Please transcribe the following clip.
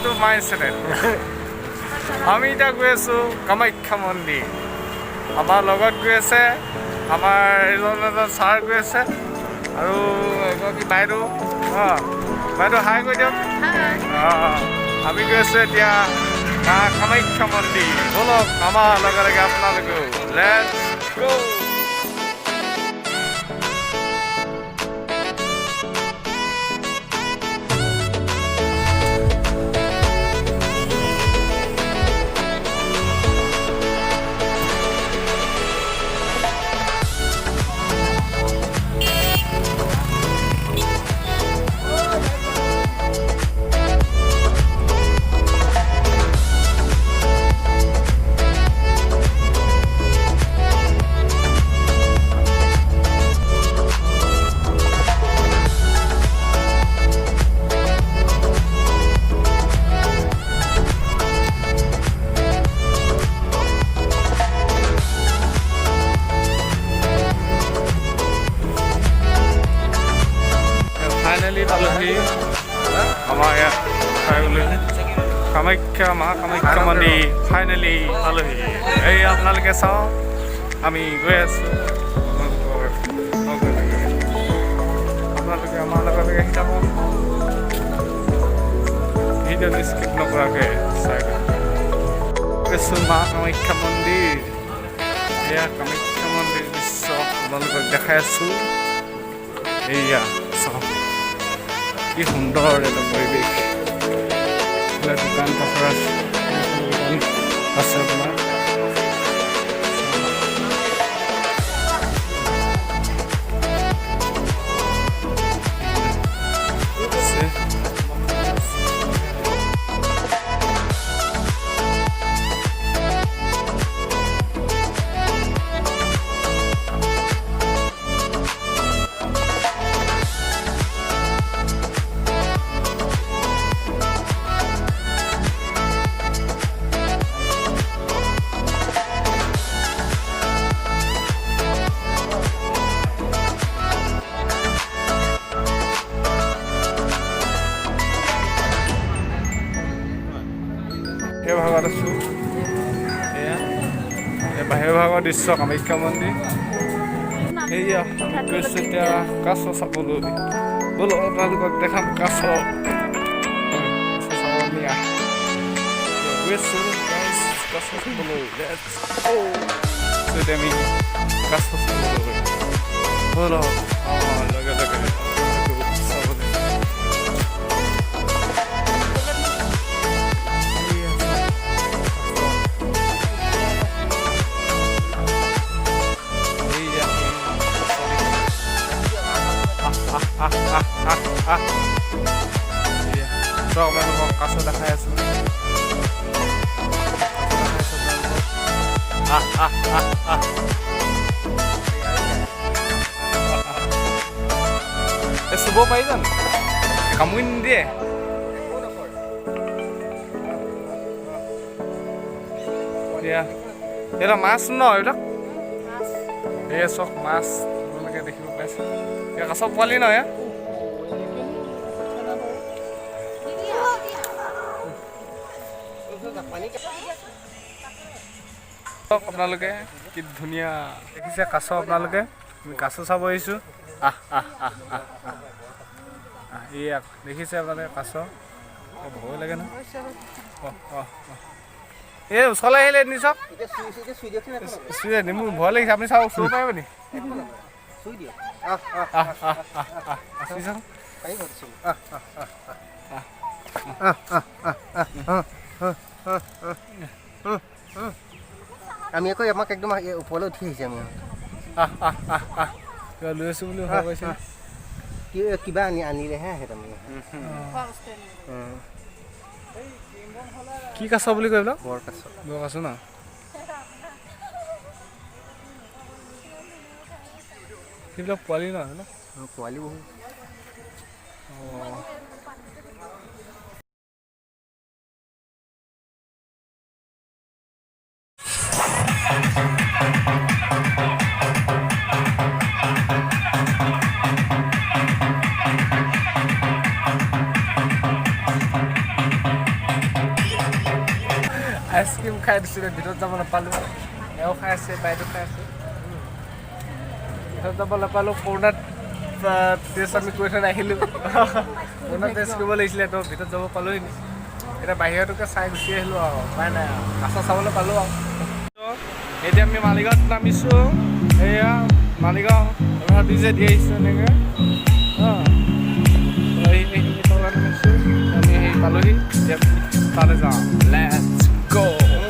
to my channel. আমি এতিয়া গৈ আছোঁ কামাখ্যা মন্দিৰ। আমাৰ লগত গৈ আছে আমাৰ এজন ছাৰ গৈ আছে আৰু এগৰাকী বাইদেউ। বাইদেউ হাই কৈ দিয়ক। আমি গৈ আছোঁ এতিয়া কামাখ্যা মন্দিৰ। বলক আমাৰ লগে লগে আপোনালোকেও লেটছ গো। আমাৰ ইয়াত কামাখ্যা কামাখ্যা মন্দিৰ ফাইনেলি পালোহি। এই আপোনালোকে চাওঁ আমি গৈ আছোঁ। আপোনালোকে আমাৰ লগত আহি যাব। ভিডিঅ'টো স্কিপ নকৰাকৈ চাই গৈছোঁ কামাখ্যা মন্দিৰ। এয়া কামাখ্যা মন্দিৰ দৃশ্য আপোনালোকক দেখাই আছোঁ। এয়া চাওক কি সুন্দৰ এটা পৰিৱেশ। দোকান কাপোৰ আছে আপোনাৰ। এই ভাগত আছোঁ। এয়া বাহিৰ ভাগৰ দৃশ্য কামাখ্যা মন্দিৰ। সেয়া গৈছোঁ এতিয়া কাছ চাবলৈ। বোলো আপোনালোকক দেখাম কাছ। গৈছোঁ কাছ চাবলৈ। আমি কাছ চাবলৈ বোলো লগে লগে চাবলৈ। চব আপোনালোকক কাছ দেখাই আছোঁ। চুব পাৰি জানো? কামুৰি নিদিয়ে? এতিয়া এইবিলাক মাছ ন? এইবিলাক এই চব মাছ আপোনালোকে দেখিব পাইছে। এয়া কাছ পোৱালি নহয়। আপোনালোকে কি ধুনীয়া দেখিছে কাছ। আপোনালোকে আমি কাছ চাব আহিছোঁ। এয়া দেখিছে আপোনালোকে কাছ। ভয় লাগে ন? এই ওচৰলৈ আহিলে নি চাওক। মোৰ ভয় লাগিছে। আপুনি চাওক চুব পাৰিব নি? আমি আকৌ আমাক একদম ওপৰলৈ উঠি আহিছে। আমি লৈ আছোঁ বুলি ভাব কৈছে। কিবা আনিলেহে আহে তাৰমানে। কি কাছ বুলি কয় এইবিলাক? বৰ কাছ। বৰ কাছ ন? সেইবিলাক পোৱালি নহয় ন? পোৱালি বহুত। আইচক্ৰীম খাই দিছিলে ভিতৰত যাব নাপালোঁ এওঁ খাই আছে বাইদেউ খাই আছে ভিতৰত যাব নাপালোঁ কৰোণাত টেষ্ট আমি কৰি থৈ আহিলোঁ কৰোণাত টেষ্ট কৰিব লাগিছিলে তো ভিতৰত যাব পালোঁহি নি এতিয়া বাহিৰটোকে চাই গুচি আহিলোঁ আৰু উপায় নাই আৰু কাছ চাবলৈ পালোঁ আৰু এতিয়া আমি মালিগাঁৱত নামিছোঁ এয়া মালিগাঁও ভাবি যে দি আহিছোঁ এনেকৈ অঁ আমি সেই পালোঁহি এতিয়া তালৈ যাওঁ লেটছ গ'